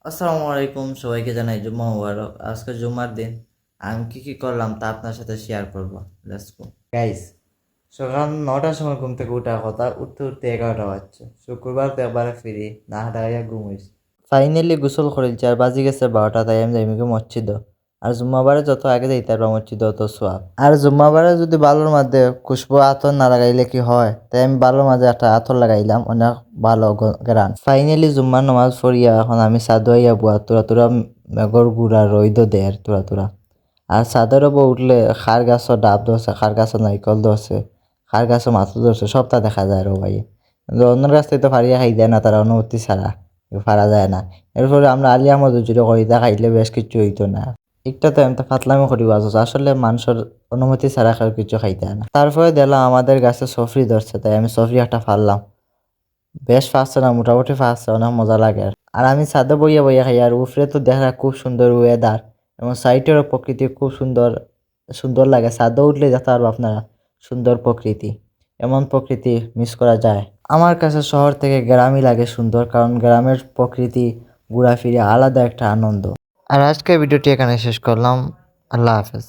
আসসালামু আলাইকুম, সবাইকে জানাই জুম্মা মুবারক। আজকে জুম্মার দিন। আমি কি কি করলাম তা আপনার সাথে শেয়ার করব। Let's go guys. সকাল 9টার সময় ঘুম থেকে উঠার কথা, উঠতে উঠতে 11টা বাজছে। শুক্রবার তো একবারে ফিরি না হাঁটাইয়া ঘুম হয়েছে। ফাইনালি গোসল করেছি আর বাজি গেছে 12টা, তাই আমি যাইমিকে মসজিদ। আর জুম্মাবারে যত আগে যাইতে পারবা মসজিদ তত সোয়াব। আর জুম্মাবারে যদি বালুর মাঝে খুশবু আতর না লাগাইলে কি হয়, তাই আমি বালুর মাঝে একটা আতর লাগাইলাম, অনেক ভালো গ্রান। ফাইনালি জুম্মার নামাজ পড়িয়া এখন আমি সাদুয়াইয়া বুয়া তোরা তোরা মেঘর গুড়া রইদ দের তোরা তোরা। আর চাদর ওপর উঠলে খার গাছও ডাব ধরছে, খার গাছও নারিকল ধরছে, খার গাছও মাথা ধরছে, সবটা দেখা যায় রো ভাই। কিন্তু অন্য রাস্তায় তো ফারিয়া খাই দেয় না, তারা অনুমতি ছাড়া ফারা যায় না। এরপরে আমরা আলিয়া মজুরি করি, তা খাইলে বেশ কিছু হইতো না। একটা তো এমন ফাতলামি করি বাজছ, আসলে মানুষের অনুমতি ছাড়া কেউ কিছু খাইতে হয় না। তারপরে দেখলাম আমাদের গাছে সফরি ধরছে, তাই আমি সফরি একটা ফাললাম। বেশ ফাঁসছে না, মোটামুটি ফাঁসছে, অনেক মজা লাগে। আর আমি ছাদে বইয়া বইয়া খাই, আর উপরে তো দেখা খুব সুন্দর ওয়েদার এবং সাইটেরও প্রকৃতি খুব সুন্দর সুন্দর লাগে। ছাদে উঠলে দেখতে পারবো আপনারা সুন্দর প্রকৃতি। এমন প্রকৃতি মিস করা যায়? আমার কাছে শহর থেকে গ্রামই লাগে সুন্দর, কারণ গ্রামের প্রকৃতি ঘোরাফিরে আলাদা একটা আনন্দ। আর আজকের ভিডিওটি এখানে শেষ করলাম। আল্লাহ হাফেজ।